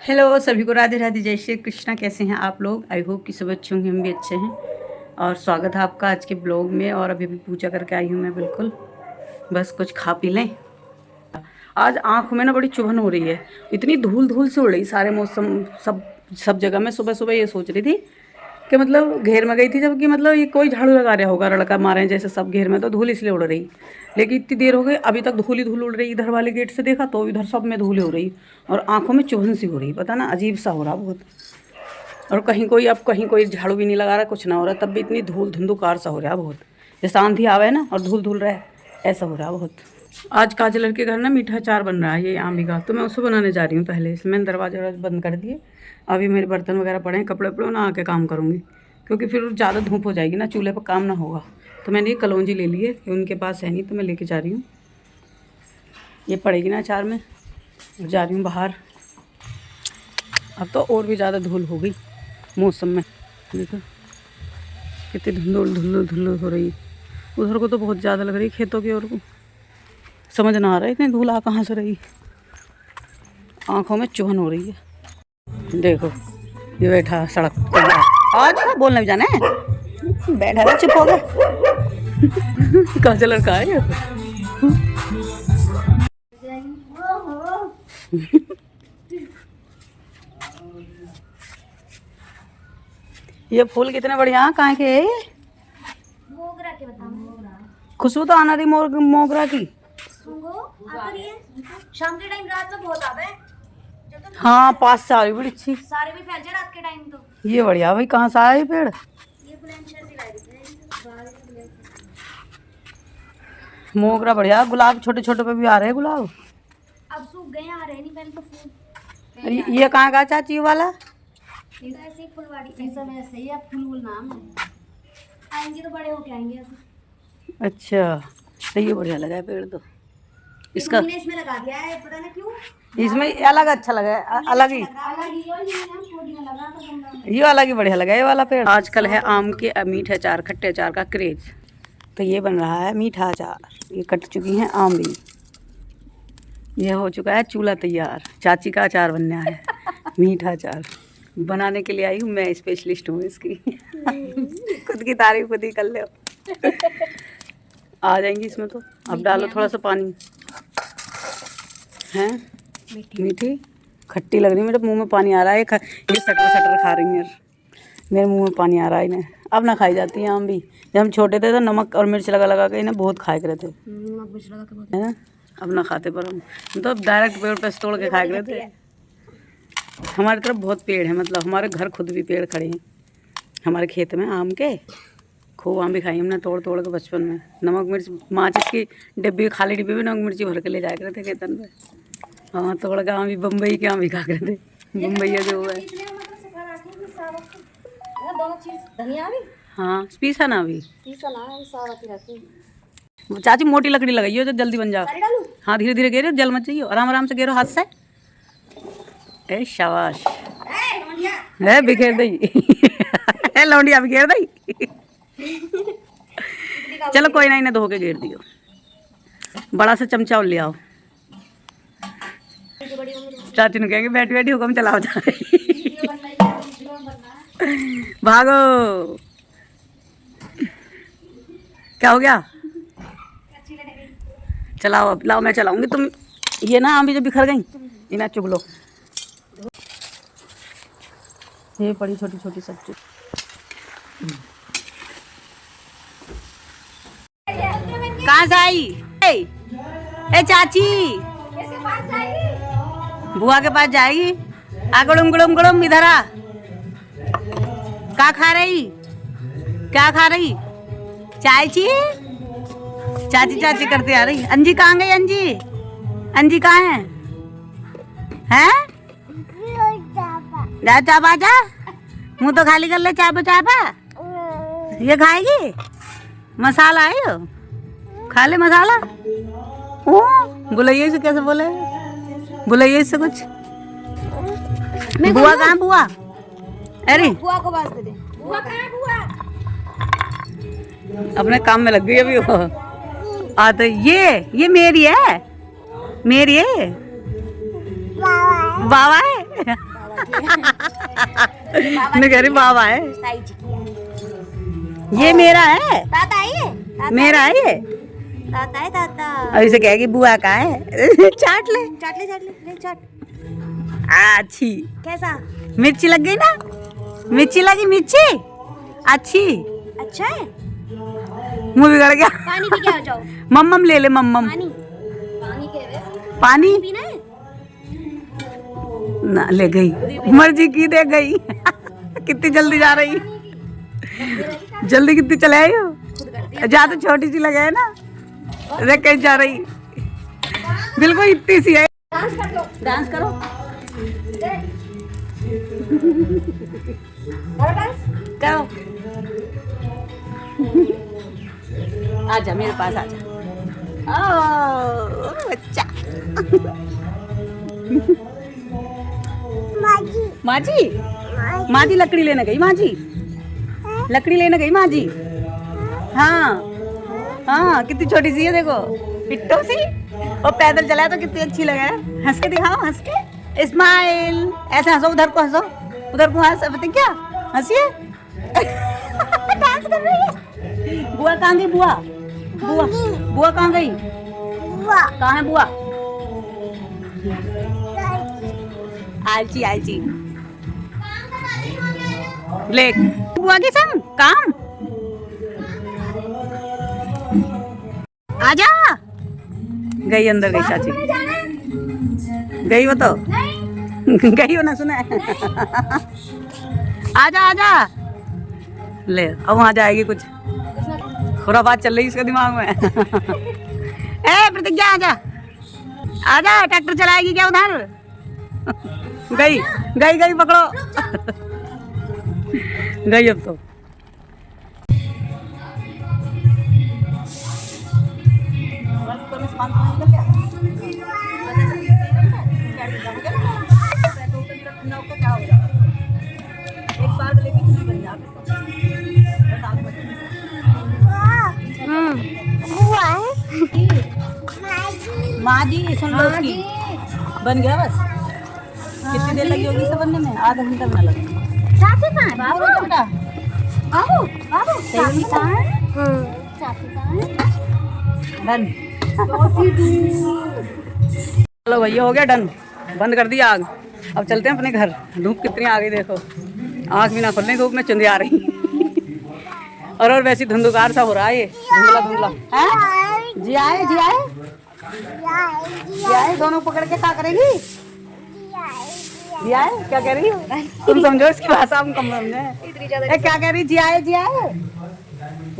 Hello सभी को, राधे राधे, जय श्री कृष्णा। कैसे हैं आप लोग? आई होप कि सब अच्छे होंगे, हम भी अच्छे हैं। और स्वागत है आपका आज के ब्लॉग में। और अभी भी पूजा करके आई हूँ मैं, बिल्कुल बस कुछ खा पी लें। आज आँखों में ना बड़ी चुभन हो रही है, इतनी धूल धूल से उड़ रही सारे मौसम, सब जगह। मैं सुबह सुबह ये सोच रही थी कि मतलब घेर में गई थी, जबकि मतलब ये कोई झाड़ू लगा रहा होगा, लड़का मारे हैं जैसे सब घेर में, तो धूल इसलिए उड़ रही। लेकिन इतनी देर हो गई अभी तक धूल ही धूल उड़ रही। इधर वाले गेट से देखा तो इधर सब में धूल हो रही और आंखों में चुभन सी हो रही, पता ना अजीब सा हो रहा बहुत। और कहीं कोई झाड़ू भी नहीं लगा रहा, कुछ ना हो रहा, तब भी इतनी धूल धुंधुकार सा हो रहा बहुत। जैसे आंधी आवे ना और धूल धूल रहा है, ऐसा हो रहा बहुत। आज काजल के घर ना मीठा अचार बन रहा है, ये आम का, तो मैं उसको बनाने जा रही हूँ। पहले इसमें मैंने दरवाजे बंद कर दिए। अभी मेरे बर्तन वगैरह पड़े हैं, कपड़े वपड़े ना आके काम करूँगी, क्योंकि फिर ज़्यादा धूप हो जाएगी ना, चूल्हे पर काम ना होगा। तो मैंने ये कलौंजी ले ली है, उनके पास है नहीं तो मैं लेके जा रही हूँ। ये पड़ेगी ना अचार में, जा रही हूँ बाहर। अब तो और भी ज़्यादा धूल हो गई मौसम में, देखो कितनी धुंधुल धुंधुल धुंधुल हो रही। उधर को तो बहुत ज़्यादा लग रही, खेतों की ओर को समझ ना आ रहा है इतनी धूल आ कहाँ से रही। आँखों में चुभन हो रही है। देखो ये बैठा सड़क पर, आज बोलने भी जाना है, बैठा रहा, चुप हो गया। काजल लड़का है ये फूल कितने बढ़िया, कहाँ के है ये? मोगरा के बता। खुशबू तो आना रही मोगरा की। शाम के टाइम, रात में बहुत आवे। हाँ, पास से आ रही, बड़ी अच्छी। सारे भी फैल जाए रात के टाइम तो। ये बढ़िया भाई, कहाँ से आया ये पेड़? ये प्लांट से लाई थी। मोगरा बढ़िया, गुलाब छोटे छोटे पे भी आ रहे हैं गुलाब। अब सूख गए, आ रहे नहीं पहले तो फूल। अरे ये कहाँ का चाची वाला? ये तो ऐसे ही फुलवाड़ी, ऐसा में ऐसे ही है, फूल नाम है। आएंगे तो बड़े होके आएंगे ऐसे। अच्छा, तो ये बढ़िया लगा है पेड़ तो। इसका इसमें लगा दिया है, पता नहीं क्यों। इसमें अलग अच्छा लगा है, अलग ही, ये अलग ही बढ़िया लगा है ये वाला पेड़। आजकल है आम के मीठे अचार, खट्टे अचार का क्रेज, तो ये बन रहा है मीठा अचार। ये कट चुकी हैं आम भी, ये हो चुका है चूल्हा तैयार, चाची का अचार बनना है। मीठा अचार बनाने के लिए आई हूँ मैं, स्पेशलिस्ट हूँ इसकी। खुद की तारीफ खुद ही कर ले। आ जाएंगी इसमें तो। अब डालो थोड़ा सा पानी। हैं मीठी खट्टी लग रही है, मेरे मुंह में पानी आ रहा है। ये सटर सटर खा रही है यार, मेरे मुंह में पानी आ रहा है इन्हें। अब ना खाई जाती है आम भी। जब हम छोटे थे तो नमक और मिर्च लगा लगा के इन्हें बहुत खाए करे थे, है ना। अब ना खाते, पर हम तो डायरेक्ट पेड़ पर तोड़ के खाए करे थे। हमारी तरफ बहुत पेड़ है, मतलब हमारे घर खुद भी पेड़ खड़े हैं हमारे खेत में आम के। खूब आम भी खाई हमने तोड़ तोड़ के बचपन में। नमक मिर्च, माचिस की डिब्बी, खाली डिब्बी में नमक मिर्ची भर के ले जाया करते थे खेतन में। हाँ, तोड़ के आम भी, बम्बई के आम भी खा करते थे, बम्बई जो है। हाँ, पीसा ना अभी, चाची मोटी लकड़ी लगाइयो जो जल्दी बन जाओ। हाँ, धीरे धीरे गेरो, जल मत जाइयो, आराम आराम से गेरो हाथ से। ए शाबाश, है बिखेर दई। है लौंडिया बिखेर दई। चलो कोई ना, इन्हें धो के घेर दियो। बड़ा सा चमचा और ले आओ। चाची ने कहेंगे बैठी बैठी हुक्म चलाओ जा। भागो, क्या हो गया? चलाओ अब, लाओ मैं चलाऊंगी, तुम ये ना आम भी जब बिखर गई इन्हें चुग लो। ये बड़ी छोटी छोटी सब्जी। कहाँ से आई? ए चाची, बुआ के पास जाएगी। गुड़ुम गुड़ुम गुड़ुम, इधर आ। क्या खा रही, क्या खा रही? चाची, चाची चाची करते आ रही। अंजी कहाँ गई? अंजी, अंजी कहाँ है? हैं? जा चापा जा, मुँह तो खाली कर ले। चापा चापा ये खाएगी? मसाला है यो, खा ले मसाला। ओ बुलाइए से, कैसे बोले, बुलाइए इससे कुछ। बुआ कहाँ बुआ? अरे बुआ को बात दे। बुआ कहाँ है बुआ? अपने काम में लग गई अभी वो। तो ये मेरी है, मेरी है, बाबा है। मैं कह रही बाबा है, ताई जी की। ये मेरा है, ताता है ये, मेरा है ये। ताता है ताता। अब इसे कहेगी बुआ का है। चाट ले, चाट ले चाट ले, ले चाट। अच्छी कैसा? मिर्ची लग गई ना, मिर्ची लगी, मिर्ची अच्छी। अच्छा है। मुंह बिगड़ गया। पानी पी के आ जाओ। मम्मम ले ले, मम्मम पानी पानी के वैसे पानी पीना है। ना, ले गई, मर्जी की दे गई। कितनी जल्दी जा रही, जल्दी कितनी चले आई हो, ज्यादा छोटी सी लगे है ना, देख कहीं जा रही, बिल्कुल इतनी सी है। डांस कर लो, डांस करो, करो डांस। करो, आजा मेरे पास आजा। ओ बच्चा। माजी, माजी लकड़ी लेने गई, माजी लकड़ी लेने गई माजी। हाँ हाँ, कितनी छोटी सी है देखो, पिट्टो सी, और पैदल चलाया तो कितनी अच्छी लगे। हंस के दिखाओ, हंस के, स्माइल, ऐसे हंसो, उधर को हंसो, उधर को हंस, पता क्या हंसिए। डांस कर रही है। बुआ कहाँ गई, बुआ बुआ बुआ कहाँ गई, कहाँ है बुआ? आलची आलची, ले बुआ के संग काम। आजा, गई अंदर, गई चाची, गई वो तो गई हो ना, सुना। आजा आजा, ले अब वहां जाएगी, कुछ खुराबात चल रही इसके दिमाग में। ए प्रतिज्ञा आजा, आजा, ट्रैक्टर चलाएगी क्या उधर? गई गई गई, पकड़ो। गई अब तो। माँ जी सुन लो उसकी, बन गया बस। कितनी देर लगी होगी इसे बनने में? आधा घंटा बना लगा। चाची कहाँ है बाबू? बेटा बाबू बाबू चाची कहाँ है? चाची कहाँ है? डन। चलो भैया, हो गया डन, बंद कर दिया आग। अब चलते हैं अपने घर। धूप कितनी आ गई देखो, आँख भी ना खुलने, धूप में चुंदी आ रही। और वैसे धुंधुकार सा हो रहा है ये, धुंधला धुंधला है। जी आए, जी आए, जी आए, दोनों पकड़ के क्या करेगी? जी आए, क्या कह रही हो? तुम समझो इसकी भाषा, हम कम समझे। क्या कह रही? जी आए, जी आए,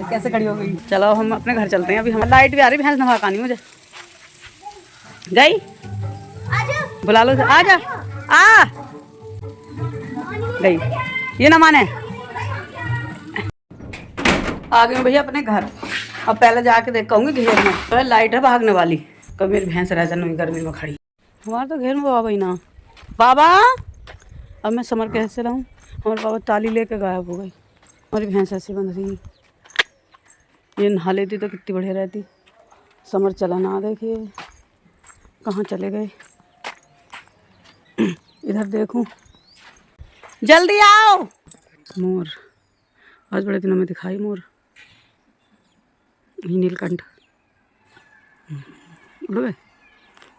कैसे खड़ी हो गई? चलो हम अपने घर चलते हैं। अभी हम, लाइट भी आ रही, भैंस नहा कानी मुझे। गई, बुला लो, आ जा, आ गई, ये ना माने। आ गई भैया अपने घर। अब पहले जाके देख कहूँगी घेर में, तो लाइट है भागने वाली। कब मेरी भैंस रह जाए गर्मी में खड़ी, हमारे तो घेर में बाबा ही ना। बाबा, अब मैं समर कैसे रहूँ? हमारे बाबा ताली लेके गायब हो गई। हमारी भैंस ऐसे बंध रही, ये नहा लेती तो कितनी बढ़िया रहती। समर चला ना, देखिए कहाँ चले गए। इधर देखूं, जल्दी आओ। मोर आज बड़े दिनों में दिखाई, मोर, ये नीलकंठ। उड़ गए,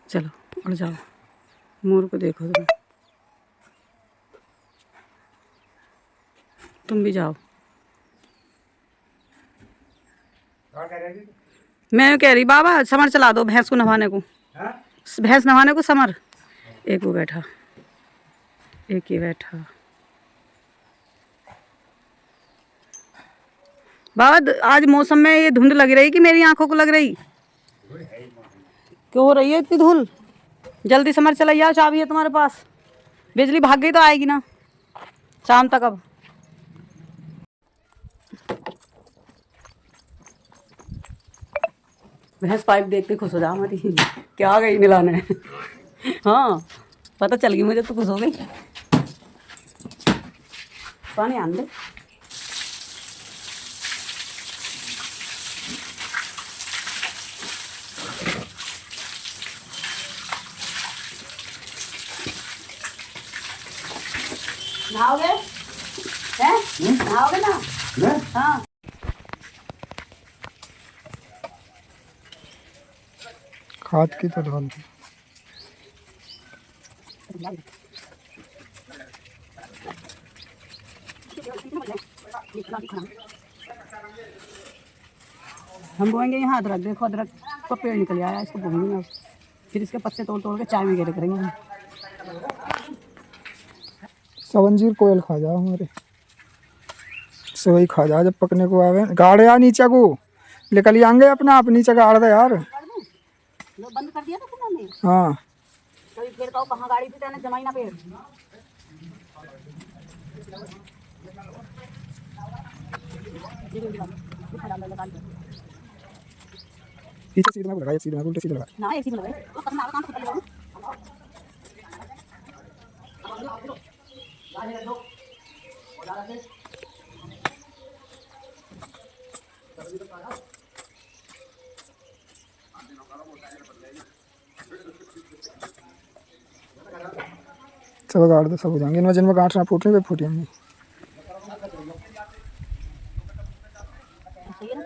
चलो उड़ जाओ, मोर को देखो तुम भी जाओ। मैं कह रही बाबा समर चला दो भैंस को नहाने को। भैंस नहाने को समर। एक वो बैठा, एक ये बैठा। बाबा आज मौसम में ये धुंध लग रही कि मेरी आंखों को लग रही? क्यों हो रही है इतनी धूल? जल्दी समर चला आओ, चाबी है तुम्हारे पास। बिजली भाग गई तो आएगी ना शाम तक। अब भैंस पाइप देख के खुश हो जा हमारी, क्या आ गई मिलाने। हाँ पता चल गई मुझे, तो खुश हो गई। पानी आन दे। नहाओगे हैं? नहाओगे ना? मैं हाँ। खाद की तो डाल दी। हम बोएंगे यहाँ अदरक, देखो अदरक का पेड़ निकल आया, इसको बोएंगे अब। फिर इसके पत्ते तोड़ तोड़ के चाय में घेरे करेंगे हम। सवंजीर कोयल खा जाओ हमारे, सोई खा जाओ जब पकने को आवे। गाड़ यार नीचे को निकल आएंगे अपना आप, नीचे गाड़ दे यार। लो बंद कर दिया था तुमने? हाँ कभी पेड़ का कहाँ गाड़ी थी तेने जमाई ना पेड़। पीछे सीट में लगाया, सीट में उल्टे सीट लगा। ना ऐसी में लगाए तो करना काम खुद लगाओ। सब गाड़ दो, सब हो जाएंगे। इनमें जिनमें गांठ ना फूटने पे फूटी होंगी। सही है ना?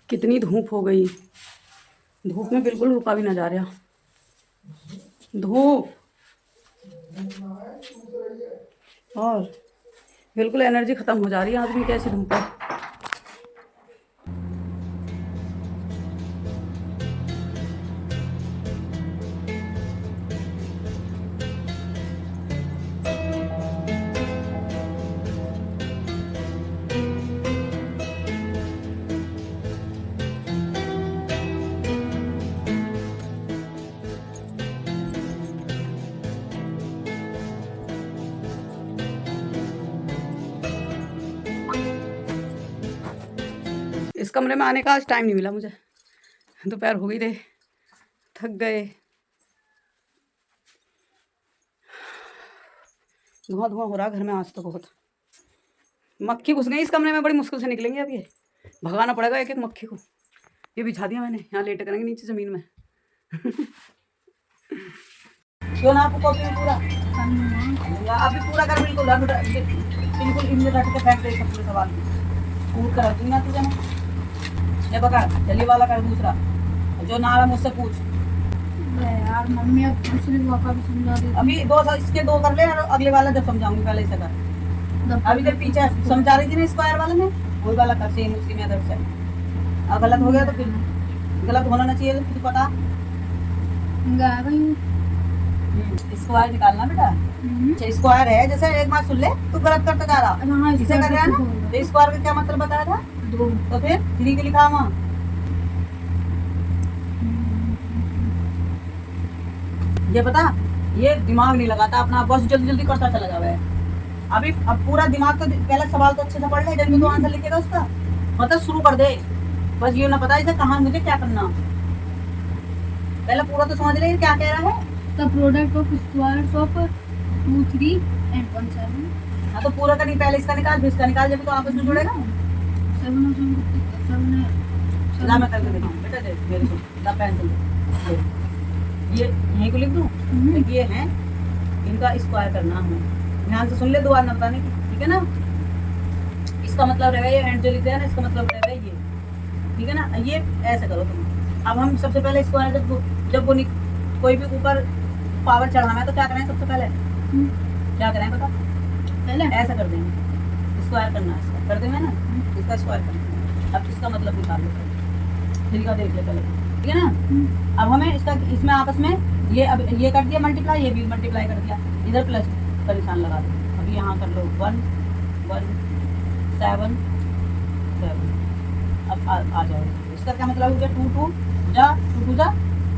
कितनी धूप हो गई, धूप में बिल्कुल रुका भी ना जा रहा। धूप और बिल्कुल एनर्जी खत्म हो जा रही है आदमी की, ऐसी धूप है। इस कमरे में आने का आज टाइम नहीं मिला मुझे, दोपहर हो गई थे, थक गए। धुआं धुआं हो रहा घर में आज तो बहुत। मक्खी घुस गई इस कमरे में, बड़ी मुश्किल से निकलेंगे अब ये, भगाना पड़ेगा एक एक मक्खी को। ये बिछा दिया मैंने, यहाँ लेट करेंगे नीचे ज़मीन में। क्यों ना आपको कॉपी में पूरा अभी पूरा कर, बिल्कुल बिल्कुल इनमें रख के फेंक दे सब पूरे सवाल कूद कर रख दूंगा तुझे मैं। ये पकड़, जल्दी वाला कर दूसरा, जो ना आ रहा मुझसे पूछ। यार मम्मी अब दूसरे वाका भी समझा दे। अभी इसके दो कर ले और अगले वाला जब समझाऊंगी पहले इसे कर। अभी जब पीछे समझा रही थी ना स्क्वायर वाले में, वही वाला कर सेम उसी में अदर से। अब गलत हो गया तो फिर गलत होना ना चाहिए, तो तुझे पता। स्क्वायर निकालना बेटा। अच्छा स्क्वायर है, जैसे एक बात सुन ले, तू गलत करता जा रहा, इसे कर रहा है ना। तो स्क्वायर का क्या मतलब बताया था? 2। तो फिर 3 के लिखा वहाँ। ये पता, ये दिमाग नहीं लगाता अपना, बस जल्दी जल्दी करता चला जावे। अभी अब पूरा दिमाग तो पहले सवाल तो अच्छे से पढ़ ले, जल्दी तो आंसर लिखेगा उसका, मतलब शुरू कर दे। बस ये ना पता इसे कहाँ मुझे क्या करना, पहले पूरा तो समझ ले क्या कह रहा है। The product of squares of 2, 3 and 1, 7. हाँ तो पूरा करी, पहले इसका निकाल फिर इसका निकाल, जब तो आपस में जुड़ेगा। 7 ना मैं करके दिखाऊं बेटा, देख मेरे को ना पेंसिल दे। ये यहीं को लिख दूं, ये है इनका स्क्वायर करना हमें, ध्यान से सुन ले, दोबारा ना बताने की, ठीक है ना। इसका मतलब रहेगा ये एंड जो लिख है ना, इसका मतलब रहेगा ये, ठीक है ना। ये ऐसे करो तुम। अब हम सबसे पहले स्क्वायर जब वो कोई भी ऊपर पावर चढ़ाना है तो क्या करें सबसे पहले? क्या करें पता? पहले ऐसा कर देंगे, स्क्वायर करना है, इसका कर देंगे ना, इसका स्क्वायर करना है। अब इसका मतलब निकाल लो, ठीक है, देख ले पहले, ठीक है ना। अब हमें इसका इसमें आपस में ये, अब ये कर दिया मल्टीप्लाई, ये भी मल्टीप्लाई कर दिया, इधर प्लस का निशान लगा दो। अब यहाँ कर लो 1 1 7 7। अब आ जाओ, इसका क्या मतलब हो गया? 2 2 जा 2 2 जा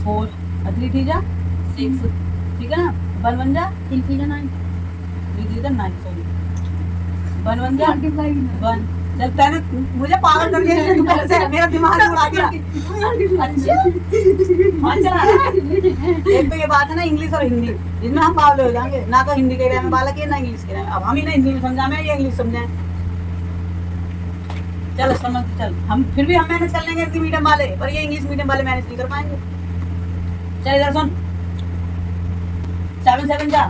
4, 3 3 जा 6, ठीक है ना। 1 1 जा 3 3 9, 3 3 जा 9, सॉरी 1 1 जा 1, चलता है ना, मुझे पागल कर दिया तू पहले से, मेरा दिमाग उड़ा दिया। अच्छा एक तो ये बात है ना इंग्लिश और हिंदी, इसमें हम पागल हो जाएंगे, ना तो हिंदी के रहे में बालक है ना इंग्लिश के रहे में। अब हम ही ना हिंदी में समझाएं या इंग्लिश समझाएं। चल समझ चल, हम फिर भी हम मैनेज कर लेंगे हिंदी मीडियम वाले, पर ये इंग्लिश मीडियम वाले मैनेज नहीं कर पाएंगे। चल इधर सुन, 7 जा